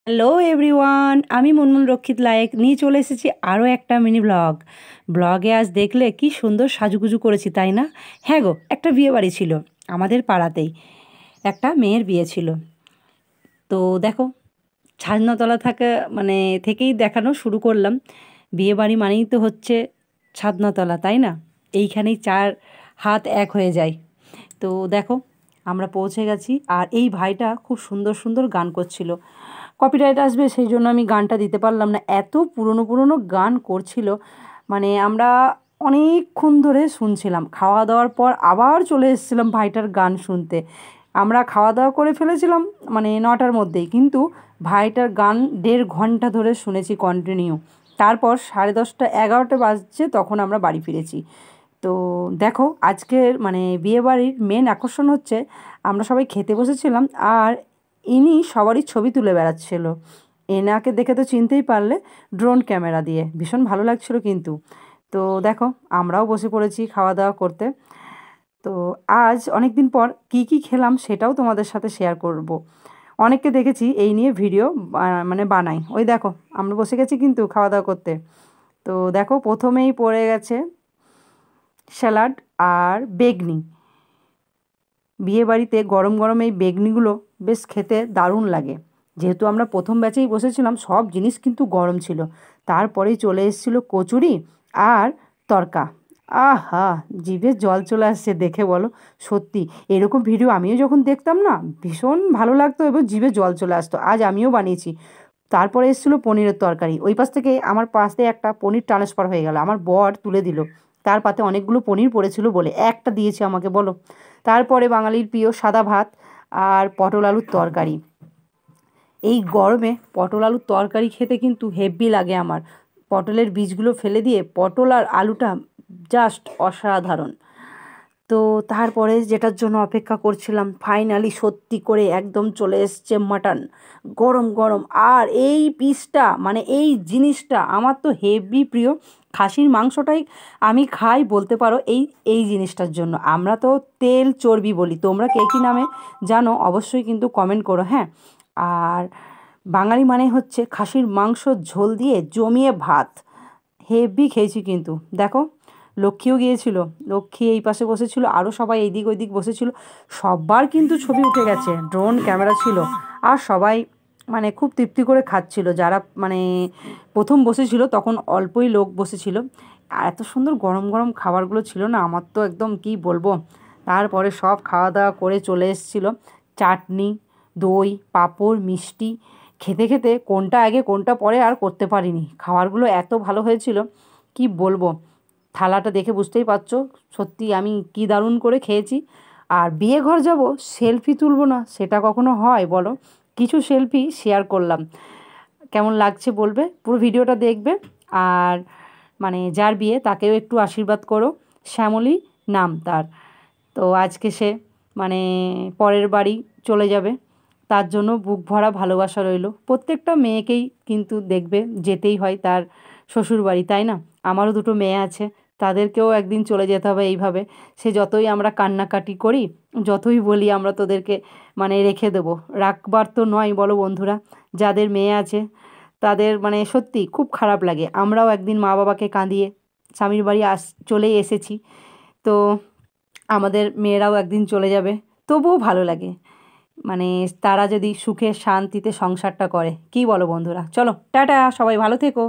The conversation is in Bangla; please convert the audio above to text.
হ্যালো এভরিওয়ান, আমি মুনমুন রক্ষিত লায়েক নিয়ে চলে এসেছি আরও একটা মিনি ব্লগে আজ দেখলে কি সুন্দর সাজুগুজু করেছি, তাই না? হ্যাঁ গো, একটা বিয়ে বাড়ি ছিল আমাদের পাড়াতেই, একটা মেয়ের বিয়ে ছিল। তো দেখো, ছাদনাতলা থেকেই দেখানো শুরু করলাম। বিয়ে বাড়ি মানেই তো হচ্ছে ছাদনাতলা, তাই না? এইখানেই চার হাত এক হয়ে যায়। তো দেখো, আমরা পৌঁছে গেছি আর এই ভাইটা খুব সুন্দর সুন্দর গান করছিল। কপিরাইট আসবে সেই জন্য আমি গানটা দিতে পারলাম না, এত পুরনো পুরনো গান করছিল। আমরা অনেকক্ষণ ধরে শুনছিলাম, খাওয়া দাওয়ার পর আবার চলে এসেছিলাম ভাইটার গান শুনতে। আমরা খাওয়া দাওয়া করে ফেলেছিলাম 9টার মধ্যেই, কিন্তু ভাইটার গান 1.5 ঘন্টা ধরে শুনেছি কন্টিনিউ। তারপর 10:30 11টা বাজছে তখন আমরা বাড়ি ফিরেছি। তো দেখো, আজকের বিয়েবাড়ির মেন আকর্ষণ হচ্ছে, আমরা সবাই খেতে বসেছিলাম আর ইনি সবারই ছবি তুলে বেড়াচ্ছিল। এনাকে দেখে তো চিনতেই পারলে, ড্রোন ক্যামেরা দিয়ে ভীষণ ভালো লাগছিল কিন্তু। তো দেখো, আমরাও বসে পড়েছি খাওয়া দাওয়া করতে। তো আজ অনেক দিন পর কি খেলাম সেটাও তোমাদের সাথে শেয়ার করব। অনেককে দেখেছি এই নিয়ে ভিডিও বানাই। ওই দেখো, আমরা বসে গেছি কিন্তু খাওয়া দাওয়া করতে। তো দেখো, প্রথমেই পড়ে গেছে স্যালাড আর বেগনি। বিয়েবাড়িতে গরম গরম এই বেগনিগুলো বেশ খেতে দারুণ লাগে। যেহেতু আমরা প্রথম ব্যাচেই বসেছিলাম, সব জিনিস কিন্তু গরম ছিল। তারপরেই চলে এসেছিলো কচুরি আর তড়কা। আহা, জিভে জল চলে আসছে দেখে, বলো সত্যি। এরকম ভিডিও আমিও যখন দেখতাম না, ভীষণ ভালো লাগতো এবং জিভে জল চলে আসতো। আজ আমিও বানিয়েছি। তারপরে এসেছিলো পনিরের তরকারি। ওই পাশ থেকে আমার পাশে একটা পনির ট্রান্সফার হয়ে গেল, আমার বর তুলে দিল। তার পাতে অনেকগুলো পনির পড়েছিল বলে একটা দিয়েছে আমাকে, বলো। তারপরে বাঙালির প্রিয় সাদা ভাত আর পটল আলুর তরকারি। এই গরমে পটল আলুর তরকারি খেতে কিন্তু হেভি লাগে আমার। পটলের বীজগুলো ফেলে দিয়ে পটল আর আলুটা জাস্ট অসাধারণ। তো তারপরে যেটার জন্য অপেক্ষা করছিলাম, ফাইনালি সত্যি করে একদম চলে এসছে মাটন, গরম গরম। আর এই পিসটা এই জিনিসটা আমার তো হেভি প্রিয়। খাসির মাংসটাই আমি খাই বলতে পারো এই এই জিনিসটার জন্য। আমরা তো তেল চর্বি বলি, তোমরা কে কী নামে জানো অবশ্যই কিন্তু কমেন্ট করো, হ্যাঁ। আর বাঙালি মানে হচ্ছে খাসির মাংস ঝোল দিয়ে জমিয়ে ভাত। হেভি খেয়েছি কিন্তু। দেখো, লক্ষ্মীও গিয়েছিল, লক্ষ্মী এই পাশে বসেছিল, আরও সবাই এইদিক ওইদিক বসেছিল। সবার কিন্তু ছবি উঠে গেছে, ড্রোন ক্যামেরা ছিল। আর সবাই খুব তৃপ্তি করে খাচ্ছিল। যারা প্রথম বসেছিল তখন অল্পই লোক বসেছিল। আর এত সুন্দর গরম গরম খাবারগুলো ছিল না, আমার তো একদম কি বলবো। তারপরে সব খাওয়া দাওয়া করে চলে এসেছিলো চাটনি, দই, পাঁপড়, মিষ্টি। খেতে খেতে কোনটা আগে কোনটা পরে আর করতে পারিনি। খাবারগুলো এত ভালো হয়েছিল, কি বলবো। থালাটা দেখে বুঝতেই পারছো সত্যি আমি কি দারুণ করে খেয়েছি। আর বিয়ে ঘর যাব, সেলফি তুলবো না সেটা কখনো হয় বলো? কিছু সেলফি শেয়ার করলাম, কেমন লাগছে বলবে। পুরো ভিডিওটা দেখবে। আর যার বিয়ে তাকেও একটু আশীর্বাদ করো। শ্যামলী নাম তার। তো আজকে সে মানে পরের বাড়ি চলে যাবে, তার জন্য বুক ভরা ভালোবাসা রইল। প্রত্যেকটা মেয়েকেই কিন্তু দেখবে যেতেই হয় তার শ্বশুর বাড়ি, তাই না? আমারও দুটো মেয়ে আছে, তাদেরকেও একদিন চলে যেতে হবে এইভাবে। সে যতই আমরা কান্নাকাটি করি, যতই বলি আমরা তোদেরকে রেখে দেবো, রাখবার তো নয় বলো বন্ধুরা। যাদের মেয়ে আছে তাদের সত্যি খুব খারাপ লাগে। আমরাও একদিন মা বাবাকে কাঁদিয়ে স্বামীর বাড়ি চলেই এসেছি। তো আমাদের মেয়েরাও একদিন চলে যাবে, তবুও ভালো লাগে। তারা যদি সুখে শান্তিতে সংসারটা করে, কী বলো বন্ধুরা? চলো টাটা, সবাই ভালো থেকো।